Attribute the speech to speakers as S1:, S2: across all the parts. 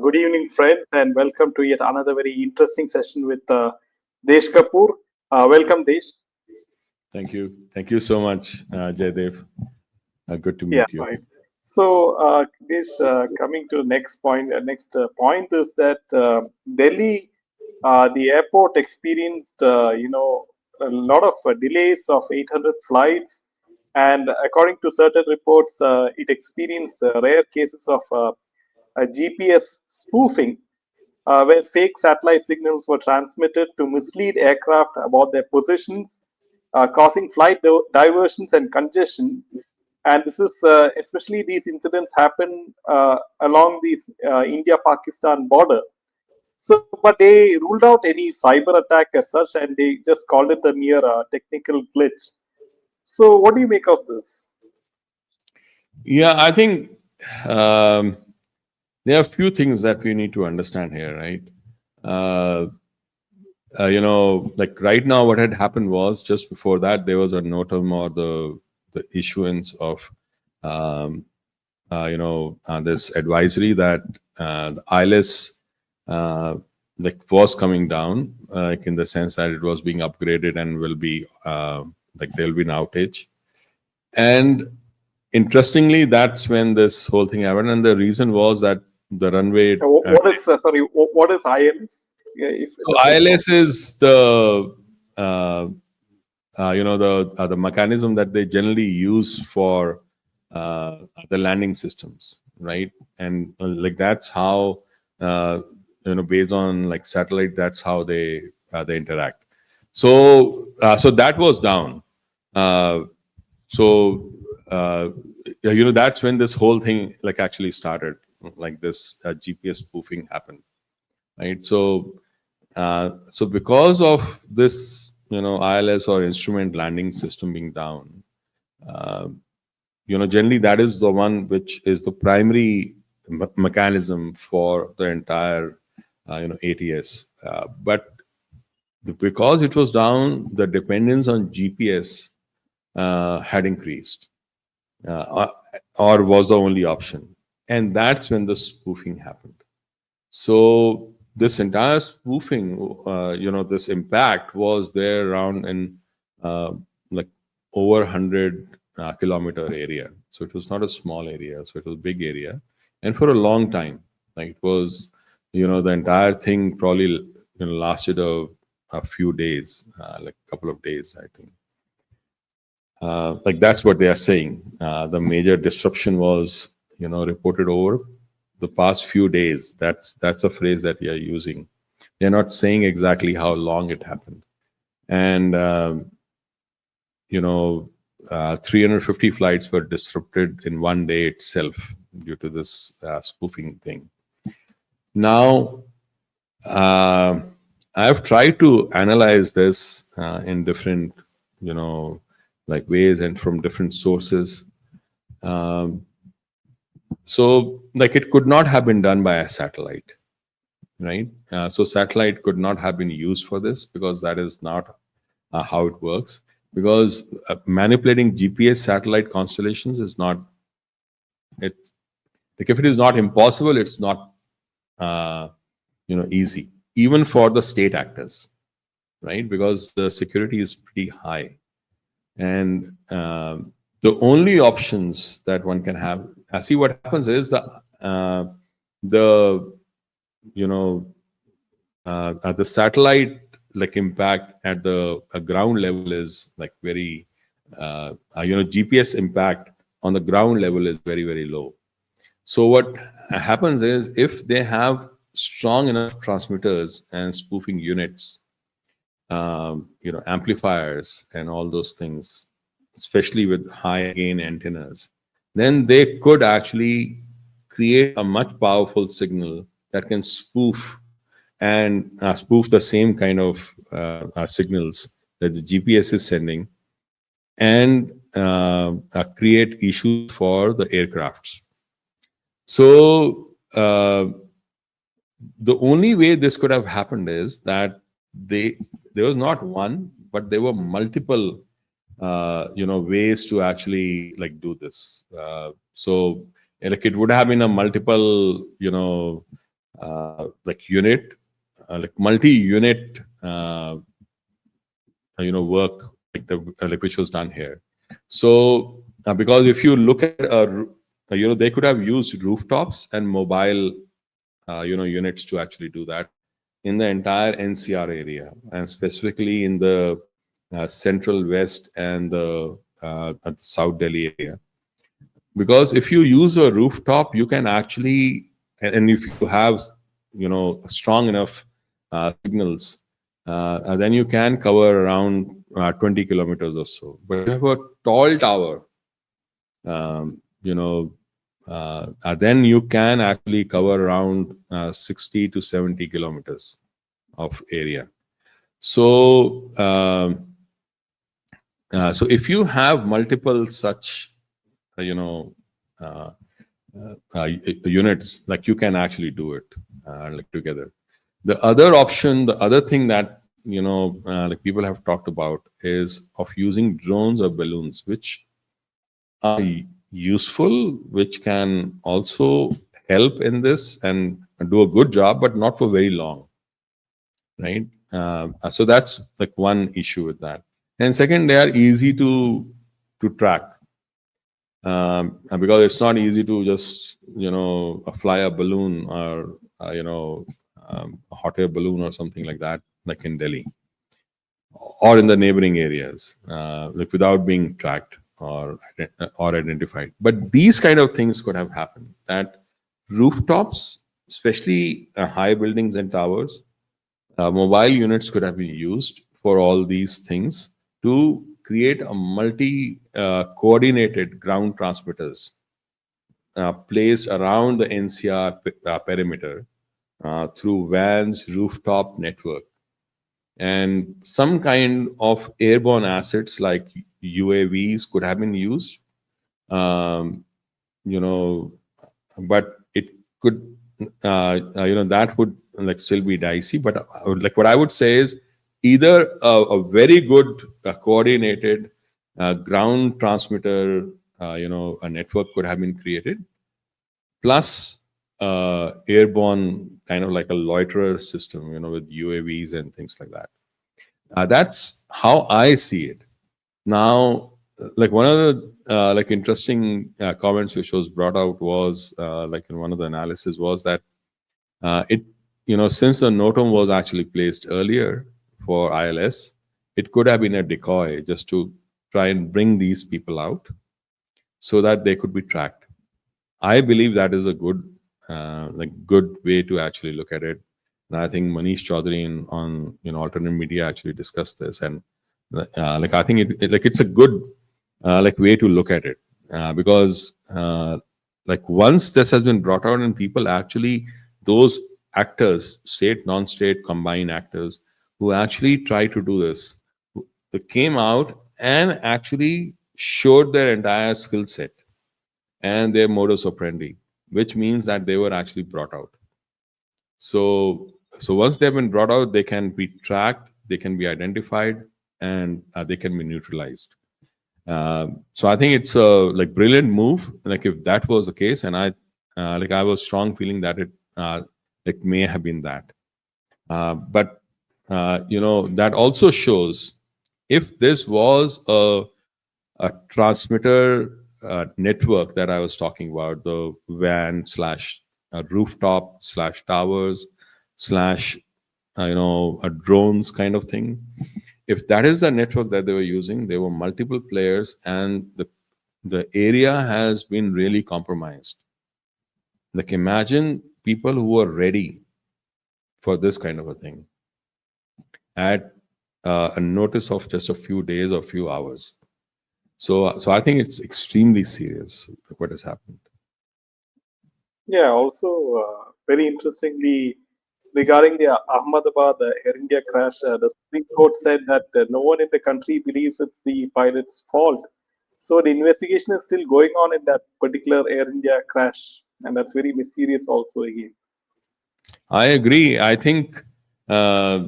S1: Good evening, friends, and welcome to yet another very interesting session with Desh Kapoor. Welcome, Desh.
S2: Thank you. Thank you so much, Jaydev. Good to
S1: Yeah,
S2: meet you.
S1: right. So, Desh, coming to the next point, point is that Delhi, the airport experienced, a lot of delays of 800 flights, and according to certain reports, it experienced rare cases of GPS spoofing where fake satellite signals were transmitted to mislead aircraft about their positions, causing flight diversions and congestion. And this is especially these incidents happen along the India-Pakistan border. So, but they ruled out any cyber attack as such, and they just called it a mere technical glitch. So, what do you make of this?
S2: Yeah, I think um, there are a few things that we need to understand here, right? Uh, like right now, what had happened was just before that there was a notum or the issuance of this advisory that the ILS like was coming down, like in the sense that it was being upgraded and will be like there will be an outage. And interestingly, that's when this whole thing happened, and the reason was that the runway.
S1: What is sorry? What is ILS? Yeah, if
S2: So ILS is the the mechanism that they generally use for the landing systems, right? And like that's how based on like satellite, that's how they interact. So that was down. Uh, so that's when this whole thing like actually started, like this GPS spoofing happened, right? So because of this, ILS or instrument landing system being down, uh, generally that is the one which is the primary mechanism for the entire, ATS. But because it was down, the dependence on GPS had increased, uh, or was the only option, and that's when the spoofing happened. So this entire spoofing, this impact was there around in like over 100 kilometer area. So it was not a small area. So it was a big area, and for a long time, like it was, the entire thing probably lasted a few days, like a couple of days, I think. Like that's what they are saying. The major disruption was, reported over the past few days. That's a phrase that we are using. They're not saying exactly how long it happened, and 350 flights were disrupted in one day itself due to this spoofing thing. Now, I've tried to analyze this in different, like ways and from different sources. Um, so, like, it could not have been done by a satellite, right? So, satellite could not have been used for this because that is not how it works. Because manipulating GPS satellite constellations is not. It's like if it is not impossible, it's not easy, even for the state actors, right? Because the security is pretty high, and the only options that one can have. See, what happens is the the satellite like impact at the ground level is like very GPS impact on the ground level is very, very low. So what happens is if they have strong enough transmitters and spoofing units, amplifiers and all those things, especially with high gain antennas, then they could actually create a much powerful signal that can spoof and spoof the same kind of signals that the GPS is sending, and create issues for the aircrafts. So the only way this could have happened is that there was not one, but there were multiple ways to actually like do this. So like it would have been a multiple like unit, like multi-unit, work like the like which was done here. So because if you look at they could have used rooftops and mobile units to actually do that in the entire NCR area, and specifically in the central west and the South Delhi area. Because if you use a rooftop, you can actually, and if you have strong enough signals, then you can cover around 20 kilometers or so. But if you have a tall tower, you know then you can actually cover around 60 to 70 kilometers of area. So so if you have multiple such you know uh, units, like you can actually do it like together. The other option, the other thing that like people have talked about is of using drones or balloons, which are useful, which can also help in this and do a good job, but not for very long, right? So that's like one issue with that. And second, they are easy to track, because it's not easy to just fly a balloon or a hot air balloon or something like that, like in Delhi or in the neighboring areas, like without being tracked or identified. But these kind of things could have happened. That rooftops, especially high buildings and towers, mobile units could have been used for all these things to create a multi coordinated ground transmitters placed around the NCR perimeter through vans, rooftop network, and some kind of airborne assets like UAVs could have been used. Um, you know, but it could, that would like still be dicey. But like what I would say is either a very good coordinated ground transmitter, a network could have been created, plus airborne kind of like a loiterer system, with UAVs and things like that. That's how I see it. Now, like one of the like interesting comments which was brought out was like in one of the analysis was that it since the NOTAM was actually placed earlier for ILS, it could have been a decoy just to try and bring these people out so that they could be tracked. I believe that is a good way to actually look at it. And I think Manish Chaudhary on alternate media actually discussed this, and like I think like it's a good like way to look at it, because like once this has been brought out and people actually, those actors, state, non-state, combined actors who actually try to do this, they came out and actually showed their entire skill set and their modus operandi, which means that they were actually brought out. So once they've been brought out, they can be tracked, they can be identified, and they can be neutralized. So I think it's a like brilliant move. Like if that was the case, and I was strong feeling that it may have been that. But that also shows if this was a transmitter network that I was talking about, the WAN slash rooftop slash towers slash a drones kind of thing. If that is the network that they were using, there were multiple players, and the area has been really compromised. Like imagine people who are ready for this kind of a thing at a notice of just a few days or few hours. So I think it's extremely serious what has happened.
S1: Yeah, also very interestingly, regarding the Ahmedabad Air India crash, the Supreme Court said that no one in the country believes it's the pilot's fault. So the investigation is still going on in that particular Air India crash, and that's very mysterious also again.
S2: I agree. I think uh,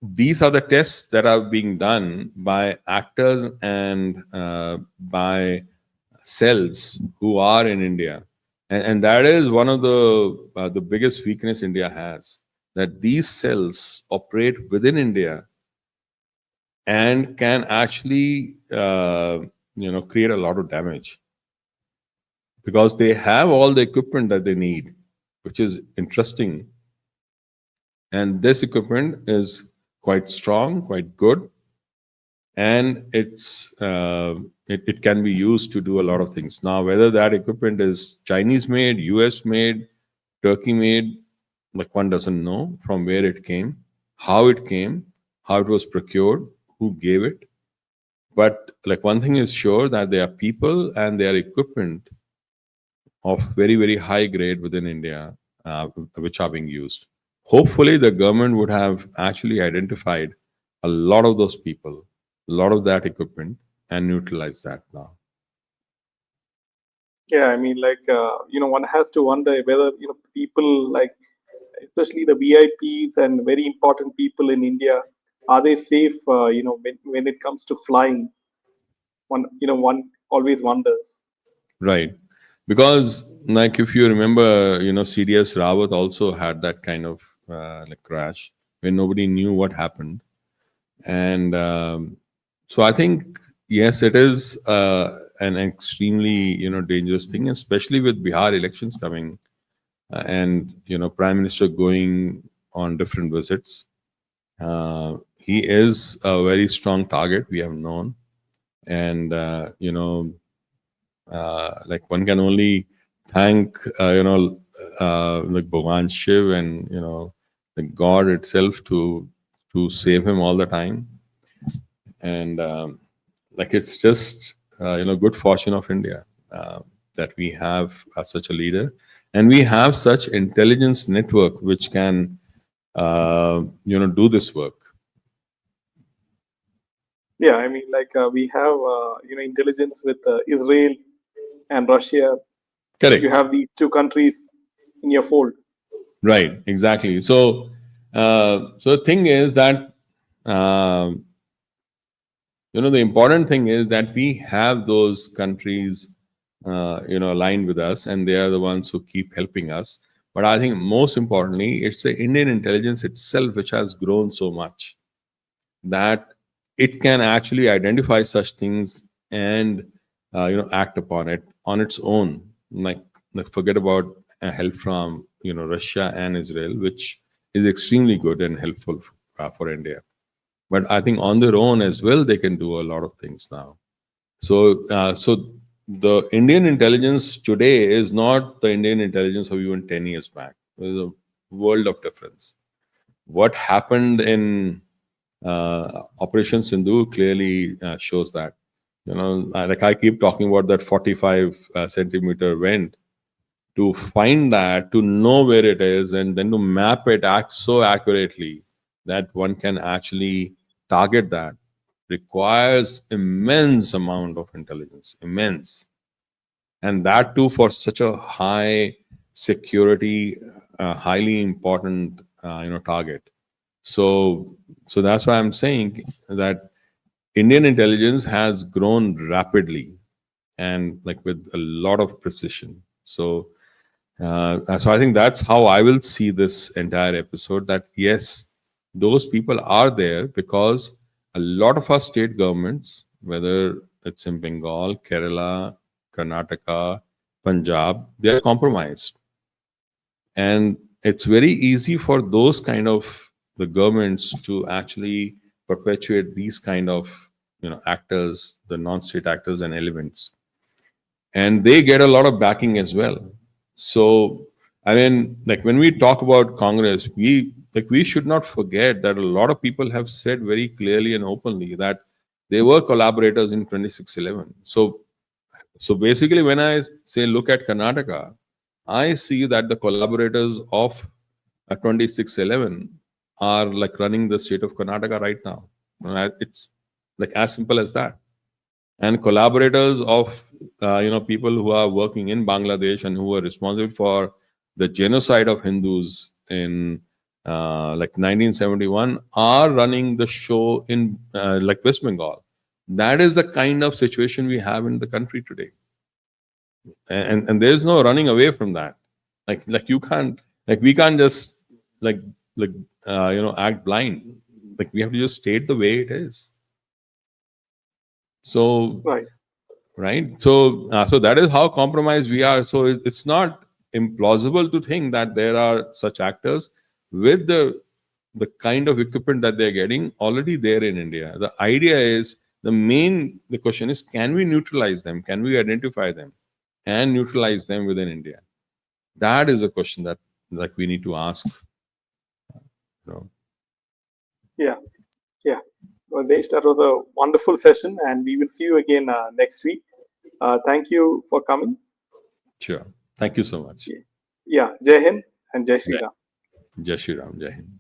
S2: these are the tests that are being done by actors and by cells who are in India, and that is one of the biggest weakness India has, that these cells operate within India and can actually create a lot of damage because they have all the equipment that they need, which is interesting. And this equipment is quite strong, quite good, and it can be used to do a lot of things. Now, whether that equipment is Chinese made, US made, Turkey made, like one doesn't know from where it came, how it was procured, who gave it. But like one thing is sure, that there are people and there are equipment of very, very high grade within India, which are being used. Hopefully, the government would have actually identified a lot of those people, a lot of that equipment, and neutralize that now.
S1: Yeah, I mean, like one has to wonder whether people like, especially the VIPs and very important people in India, are they safe? When it comes to flying, one always wonders.
S2: Right. Because, like, if you remember, CDS Rawat also had that kind of like crash when nobody knew what happened. And so I think, yes, it is an extremely, dangerous thing, especially with Bihar elections coming and, Prime Minister going on different visits. He is a very strong target, we have known. And, like one can only thank like Bhagwan Shiv and the God itself to save him all the time. And like it's just good fortune of India that we have such a leader, and we have such intelligence network which can do this work.
S1: Yeah, I mean, like we have intelligence with Israel and Russia. You
S2: Correct.
S1: have these two countries in your fold.
S2: Right, exactly. So the thing is that um the important thing is that we have those countries aligned with us, and they are the ones who keep helping us. But I think most importantly, it's the Indian intelligence itself which has grown so much that it can actually identify such things and act upon it on its own. Like forget about help from Russia and Israel, which is extremely good and helpful for India. But I think on their own as well, they can do a lot of things now. So the Indian intelligence today is not the Indian intelligence of even 10 years back. There's a world of difference. What happened in Operation Sindhu clearly shows that. Like I keep talking about that 45 centimeter vent, to find that, to know where it is, and then to map it act so accurately that one can actually target that, requires immense amount of intelligence, immense, and that too for such a high security, highly important target. So that's why I'm saying that Indian intelligence has grown rapidly and like with a lot of precision. So I think that's how I will see this entire episode. That yes, those people are there because a lot of our state governments, whether it's in Bengal, Kerala, Karnataka, Punjab, they are compromised, and it's very easy for those kind of the governments to actually perpetuate these kind of actors, the non-state actors and elements, and they get a lot of backing as well. So I mean, like when we talk about Congress, we should not forget that a lot of people have said very clearly and openly that they were collaborators in 2611. So basically, when I say look at Karnataka, I see that the collaborators of 2611 are like running the state of Karnataka right now. It's like as simple as that. And collaborators of people who are working in Bangladesh and who are responsible for the genocide of Hindus in like 1971 are running the show in like West Bengal. That is the kind of situation we have in the country today. and there's no running away from that. Like you can't, like we can't just like like act blind. Like we have to just state the way it is. So
S1: Right.
S2: right, so that is how compromised we are. So it's not implausible to think that there are such actors with the kind of equipment that they're getting already there in India. The idea is the question is, can we neutralize them? Can we identify them and neutralize them within India? That is a question that like we need to ask. You know.
S1: Yeah. Yeah. Well, Desh, that was a wonderful session, and we will see you again next week. Thank you for coming.
S2: Sure. Thank you so much.
S1: Yeah. Jai Hind and Jai Shri
S2: Jai,
S1: Ram.
S2: Jai Shri Ram. Jai Hind.